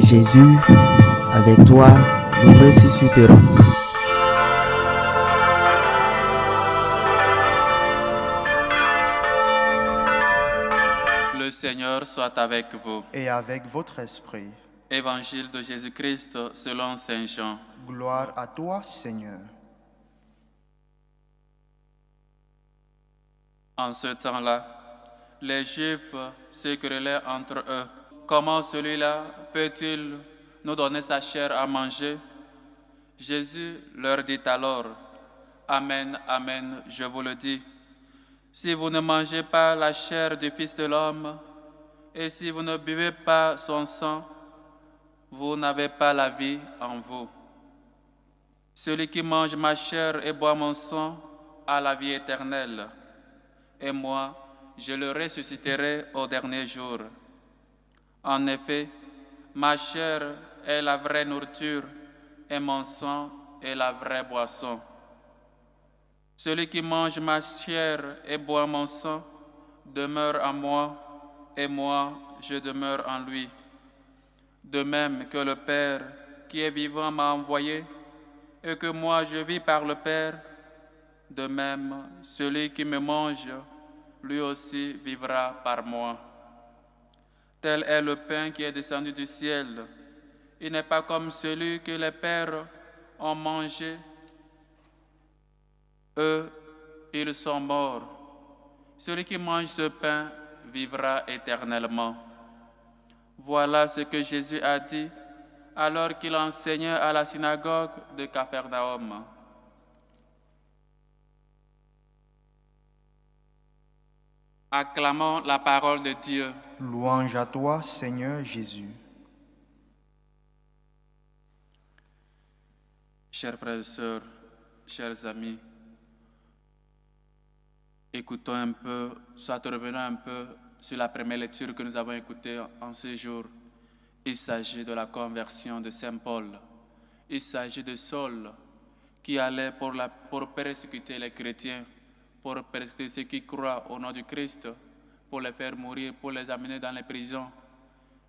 Jésus, avec toi, nous ressusciterons. Le Seigneur soit avec vous. Et avec votre esprit. Évangile de Jésus-Christ selon Saint Jean. Gloire à toi, Seigneur. En ce temps-là, les Juifs se querellaient entre eux. Comment celui-là peut-il nous donner sa chair à manger? Jésus leur dit alors, Amen, Amen, je vous le dis. Si vous ne mangez pas la chair du Fils de l'homme, et si vous ne buvez pas son sang, vous n'avez pas la vie en vous. Celui qui mange ma chair et boit mon sang a la vie éternelle, et moi, je le ressusciterai au dernier jour. En effet, ma chair est la vraie nourriture, et mon sang est la vraie boisson. Celui qui mange ma chair et boit mon sang demeure en moi, et moi, je demeure en lui. De même que le Père qui est vivant m'a envoyé, et que moi je vis par le Père, de même, celui qui me mange, lui aussi vivra par moi. Tel est le pain qui est descendu du ciel. Il n'est pas comme celui que les pères ont mangé. Eux, ils sont morts. Celui qui mange ce pain vivra éternellement. Voilà ce que Jésus a dit alors qu'il enseignait à la synagogue de Capharnaüm. Acclamons la parole de Dieu. Louange à toi, Seigneur Jésus. Chers frères et sœurs, chers amis, écoutons un peu, soit revenons un peu sur la première lecture que nous avons écoutée en ce jour. Il s'agit de la conversion de Saint Paul. Il s'agit de Saul qui allait pour persécuter les chrétiens, pour persécuter ceux qui croient au nom du Christ, pour les faire mourir, pour les amener dans les prisons.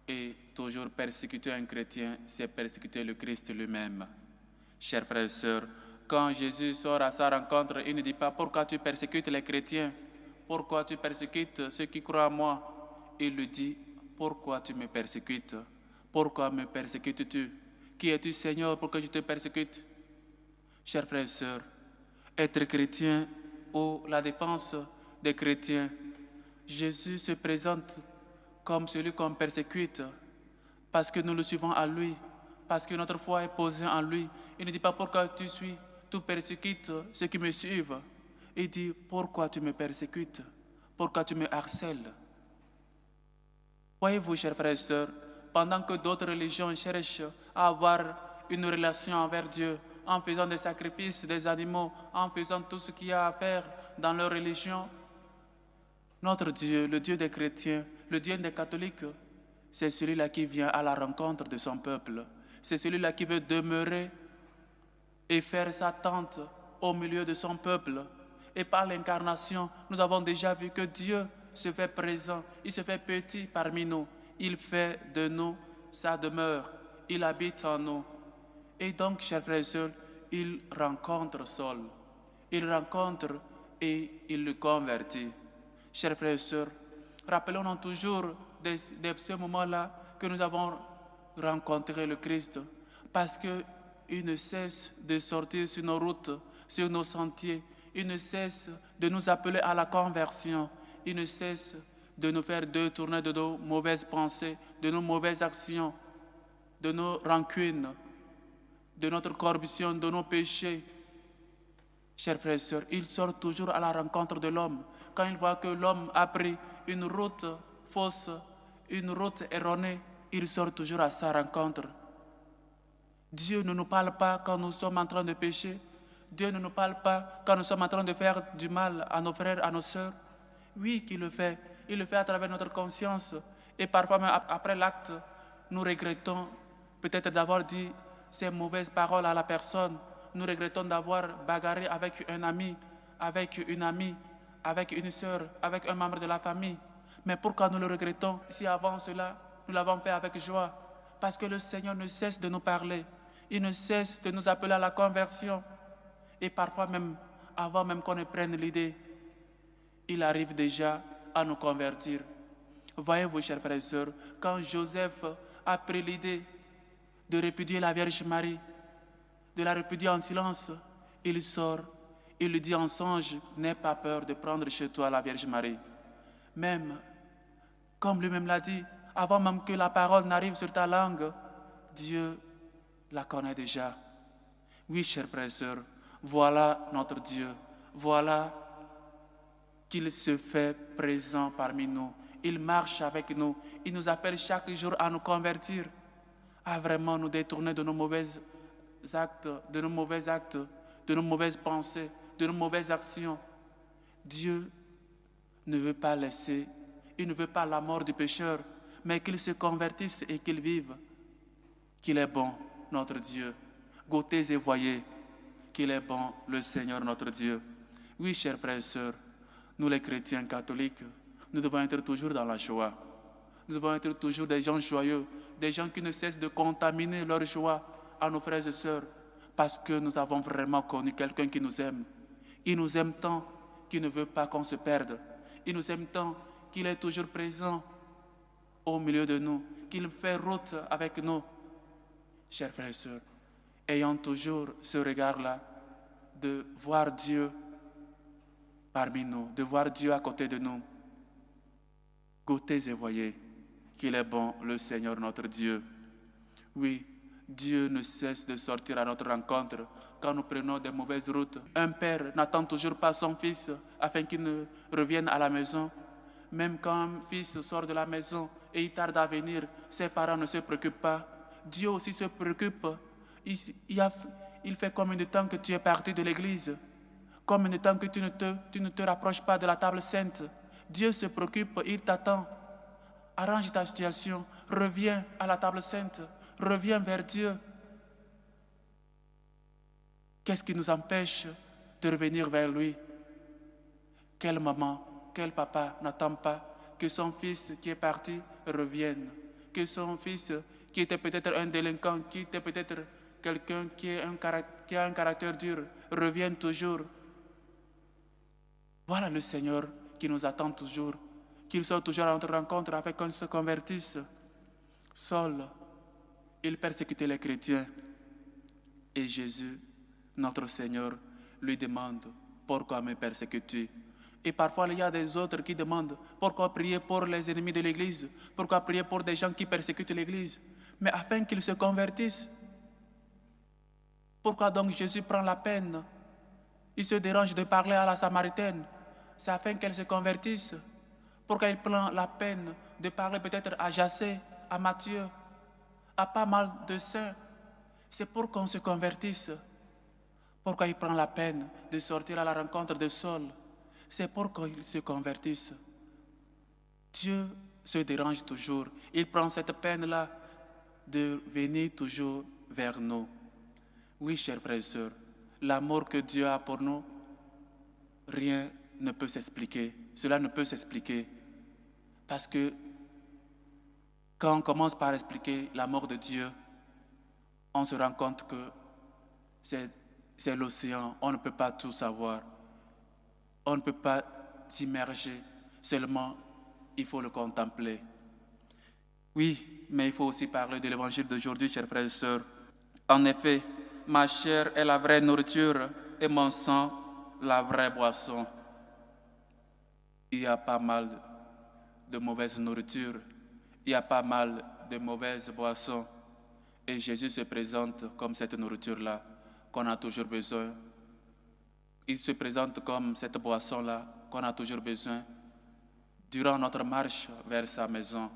Et toujours persécuter un chrétien, c'est persécuter le Christ lui-même. Chers frères et sœurs, quand Jésus sort à sa rencontre, il ne dit pas « Pourquoi tu persécutes les chrétiens? Pourquoi tu persécutes ceux qui croient à moi ?» Il lui dit « Pourquoi tu me persécutes? Pourquoi me persécutes-tu? Qui es-tu, Seigneur, pour que je te persécute ?» Chers frères et sœurs, être chrétien ou la défense des chrétiens, Jésus se présente comme celui qu'on persécute parce que nous le suivons à lui, parce que notre foi est posée en lui. Il ne dit pas pourquoi tu persécutes ceux qui me suivent. Il dit pourquoi tu me persécutes, pourquoi tu me harcèles. Voyez-vous, chers frères et sœurs, pendant que d'autres religions cherchent à avoir une relation avec Dieu, en faisant des sacrifices des animaux, en faisant tout ce qu'il y a à faire dans leur religion, notre Dieu, le Dieu des chrétiens, le Dieu des catholiques, c'est celui-là qui vient à la rencontre de son peuple. C'est celui-là qui veut demeurer et faire sa tente au milieu de son peuple. Et par l'incarnation, nous avons déjà vu que Dieu se fait présent, il se fait petit parmi nous. Il fait de nous sa demeure, il habite en nous. Et donc, chers frères et sœurs, il rencontre Saul. Il rencontre et il le convertit. Chers frères et sœurs, rappelons-nous toujours de ce moment-là que nous avons rencontré le Christ, parce qu'il ne cesse de sortir sur nos routes, sur nos sentiers. Il ne cesse de nous appeler à la conversion. Il ne cesse de nous faire détourner de nos mauvaises pensées, de nos mauvaises actions, de nos rancunes, de notre corruption, de nos péchés. Chers frères et sœurs, il sort toujours à la rencontre de l'homme. Quand il voit que l'homme a pris une route fausse, une route erronée, il sort toujours à sa rencontre. Dieu ne nous parle pas quand nous sommes en train de pécher. Dieu ne nous parle pas quand nous sommes en train de faire du mal à nos frères, à nos sœurs. Oui, qu'il le fait. Il le fait à travers notre conscience. Et parfois, même après l'acte, nous regrettons peut-être d'avoir dit ces mauvaises paroles à la personne. Nous regrettons d'avoir bagarré avec un ami, avec une amie, avec une sœur, avec un membre de la famille. Mais pourquoi nous le regrettons si avant cela, nous l'avons fait avec joie? Parce que le Seigneur ne cesse de nous parler. Il ne cesse de nous appeler à la conversion. Et parfois même, avant même qu'on ne prenne l'idée, il arrive déjà à nous convertir. Voyez-vous, chers frères et sœurs, quand Joseph a pris l'idée de répudier la Vierge Marie, de la répudier en silence, il sort, il lui dit en songe, n'aie pas peur de prendre chez toi la Vierge Marie. Même, comme lui-même l'a dit, avant même que la parole n'arrive sur ta langue, Dieu la connaît déjà. Oui, chers frères et sœurs, voilà notre Dieu. Voilà qu'il se fait présent parmi nous. Il marche avec nous. Il nous appelle chaque jour à nous convertir, à vraiment nous détourner de nos mauvais actes, de nos mauvaises pensées, de nos mauvaises actions. Dieu ne veut pas laisser, il ne veut pas la mort du pécheur, mais qu'il se convertisse et qu'il vive. Qu'il est bon, notre Dieu. Goûtez et voyez qu'il est bon, le Seigneur notre Dieu. Oui, chers frères et sœurs, nous les chrétiens catholiques, nous devons être toujours dans la joie. Nous devons être toujours des gens joyeux, des gens qui ne cessent de contaminer leur joie à nos frères et sœurs, parce que nous avons vraiment connu quelqu'un qui nous aime. Il nous aime tant qu'il ne veut pas qu'on se perde. Il nous aime tant qu'il est toujours présent au milieu de nous, qu'il fait route avec nous. Chers frères et sœurs, ayons toujours ce regard-là de voir Dieu parmi nous, de voir Dieu à côté de nous. Goûtez et voyez qu'il est bon, le Seigneur notre Dieu. Oui, Dieu ne cesse de sortir à notre rencontre quand nous prenons des mauvaises routes. Un père n'attend toujours pas son fils afin qu'il ne revienne à la maison. Même quand un fils sort de la maison et il tarde à venir, ses parents ne se préoccupent pas. Dieu aussi se préoccupe. Il fait combien de temps que tu es parti de l'église? Combien de temps que tu ne te rapproches pas de la table sainte? Dieu se préoccupe, il t'attend. Arrange ta situation, reviens à la table sainte, reviens vers Dieu. Qu'est-ce qui nous empêche de revenir vers lui? Quelle maman, quel papa n'attend pas que son fils qui est parti revienne? Que son fils qui était peut-être un délinquant, qui était peut-être quelqu'un qui a un caractère dur, revienne toujours. Voilà le Seigneur qui nous attend toujours, qu'il soit toujours à notre rencontre afin qu'on se convertisse. Saul, il persécutait les chrétiens. Et Jésus, notre Seigneur, lui demande, pourquoi me persécutes-tu? Et parfois, il y a des autres qui demandent, pourquoi prier pour les ennemis de l'Église? Pourquoi prier pour des gens qui persécutent l'Église? Mais afin qu'ils se convertissent. Pourquoi donc Jésus prend la peine? Il se dérange de parler à la Samaritaine. C'est afin qu'elle se convertisse. Pourquoi il prend la peine de parler peut-être à Jacé, à Matthieu, à pas mal de saints? C'est pour qu'on se convertisse. Pourquoi il prend la peine de sortir à la rencontre de Saul? C'est pour qu'ils se convertissent. Dieu se dérange toujours. Il prend cette peine-là de venir toujours vers nous. Oui, chers frères et sœurs, l'amour que Dieu a pour nous, rien ne peut s'expliquer. Cela ne peut s'expliquer. Parce que quand on commence par expliquer l'amour de Dieu, on se rend compte que c'est l'océan. On ne peut pas tout savoir. On ne peut pas s'immerger. Seulement, il faut le contempler. Oui, mais il faut aussi parler de l'évangile d'aujourd'hui, chers frères et sœurs. En effet, ma chair est la vraie nourriture et mon sang la vraie boisson. Il y a pas mal de mauvaise nourriture, il y a pas mal de mauvaises boissons. Et Jésus se présente comme cette nourriture-là qu'on a toujours besoin. Il se présente comme cette boisson-là qu'on a toujours besoin durant notre marche vers sa maison,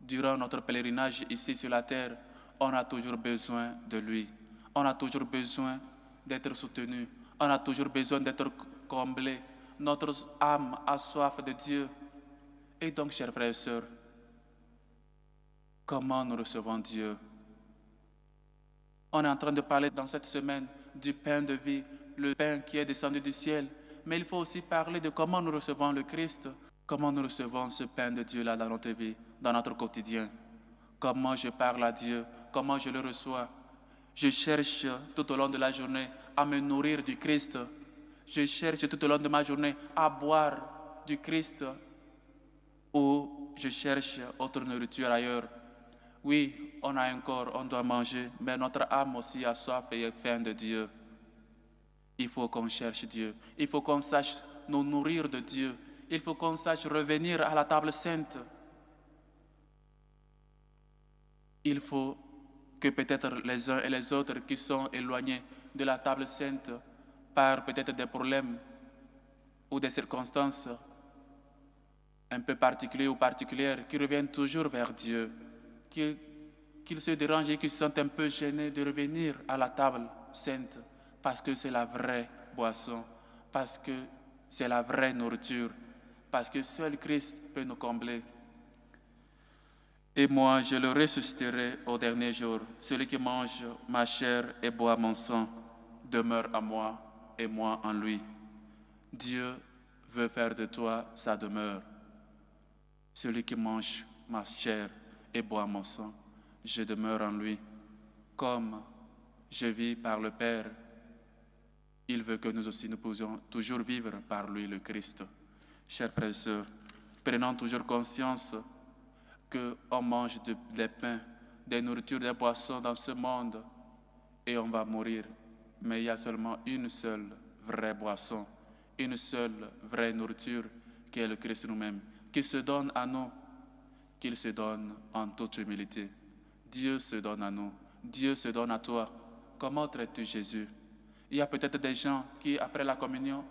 durant notre pèlerinage ici sur la terre. On a toujours besoin de lui. On a toujours besoin d'être soutenu. On a toujours besoin d'être comblé. Notre âme a soif de Dieu. Et donc, chers frères et sœurs, comment nous recevons Dieu? On est en train de parler dans cette semaine du pain de vie, le pain qui est descendu du ciel. Mais il faut aussi parler de comment nous recevons le Christ, comment nous recevons ce pain de Dieu-là dans notre vie, dans notre quotidien. comment je parle à Dieu, comment je le reçois. Je cherche tout au long de la journée à me nourrir du Christ. Je cherche tout au long de ma journée à boire du Christ ou je cherche autre nourriture ailleurs. Oui, on a un corps, on doit manger, mais notre âme aussi a soif et faim de Dieu. Il faut qu'on cherche Dieu. Il faut qu'on sache nous nourrir de Dieu. Il faut qu'on sache revenir à la table sainte. Il faut que peut-être les uns et les autres qui sont éloignés de la table sainte par peut-être des problèmes ou des circonstances un peu particulières ou particulières, qui reviennent toujours vers Dieu, qu'ils se dérangent et qu'ils se sentent un peu gênés de revenir à la table sainte parce que c'est la vraie boisson, parce que c'est la vraie nourriture, parce que seul Christ peut nous combler. Et moi, je le ressusciterai au dernier jour. Celui qui mange ma chair et boit mon sang demeure à moi et moi en lui. Dieu veut faire de toi sa demeure. Celui qui mange ma chair et boit mon sang, je demeure en lui. Comme je vis par le Père, il veut que nous aussi nous puissions toujours vivre par lui, le Christ. Chers frères et sœurs, prenons toujours conscience qu'on mange des pains, des nourritures, des boissons dans ce monde et on va mourir. Mais il y a seulement une seule vraie boisson, une seule vraie nourriture qui est le Christ nous-mêmes, qui se donne à nous, qu'il se donne en toute humilité. Dieu se donne à nous, Dieu se donne à toi. Comment traites-tu Jésus? Il y a peut-être des gens qui, après la communion,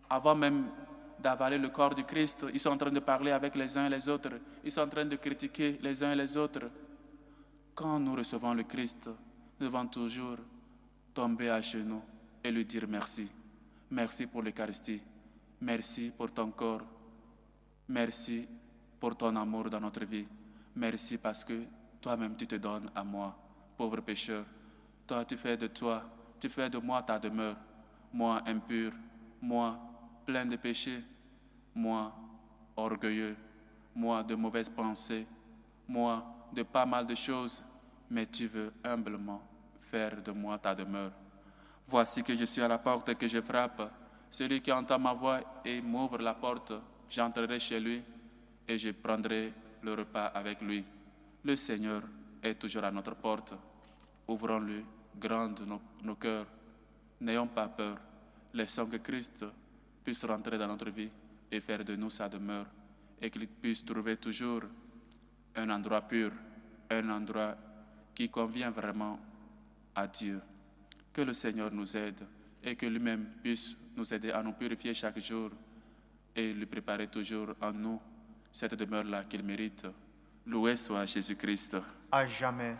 avant même d'avaler le corps du Christ, ils sont en train de parler avec les uns et les autres, ils sont en train de critiquer les uns et les autres. Quand nous recevons le Christ, nous devons toujours tomber à genoux et lui dire merci. Merci pour l'Eucharistie, merci pour ton corps, merci pour ton amour dans notre vie, merci parce que toi-même tu te donnes à moi, pauvre pécheur. Toi tu fais de moi ta demeure, moi impur, moi plein de péchés, moi orgueilleux, moi de mauvaises pensées, moi de pas mal de choses, mais tu veux humblement faire de moi ta demeure. Voici que je suis à la porte et que je frappe. Celui qui entend ma voix et m'ouvre la porte, j'entrerai chez lui et je prendrai le repas avec lui. Le Seigneur est toujours à notre porte. Ouvrons-lui grands nos cœurs. N'ayons pas peur. Laissons que Christ puisse rentrer dans notre vie et faire de nous sa demeure et qu'il puisse trouver toujours un endroit pur, un endroit qui convient vraiment à Dieu. Que le Seigneur nous aide et que lui-même puisse nous aider à nous purifier chaque jour et lui préparer toujours en nous cette demeure-là qu'il mérite. Loué soit Jésus-Christ. À jamais.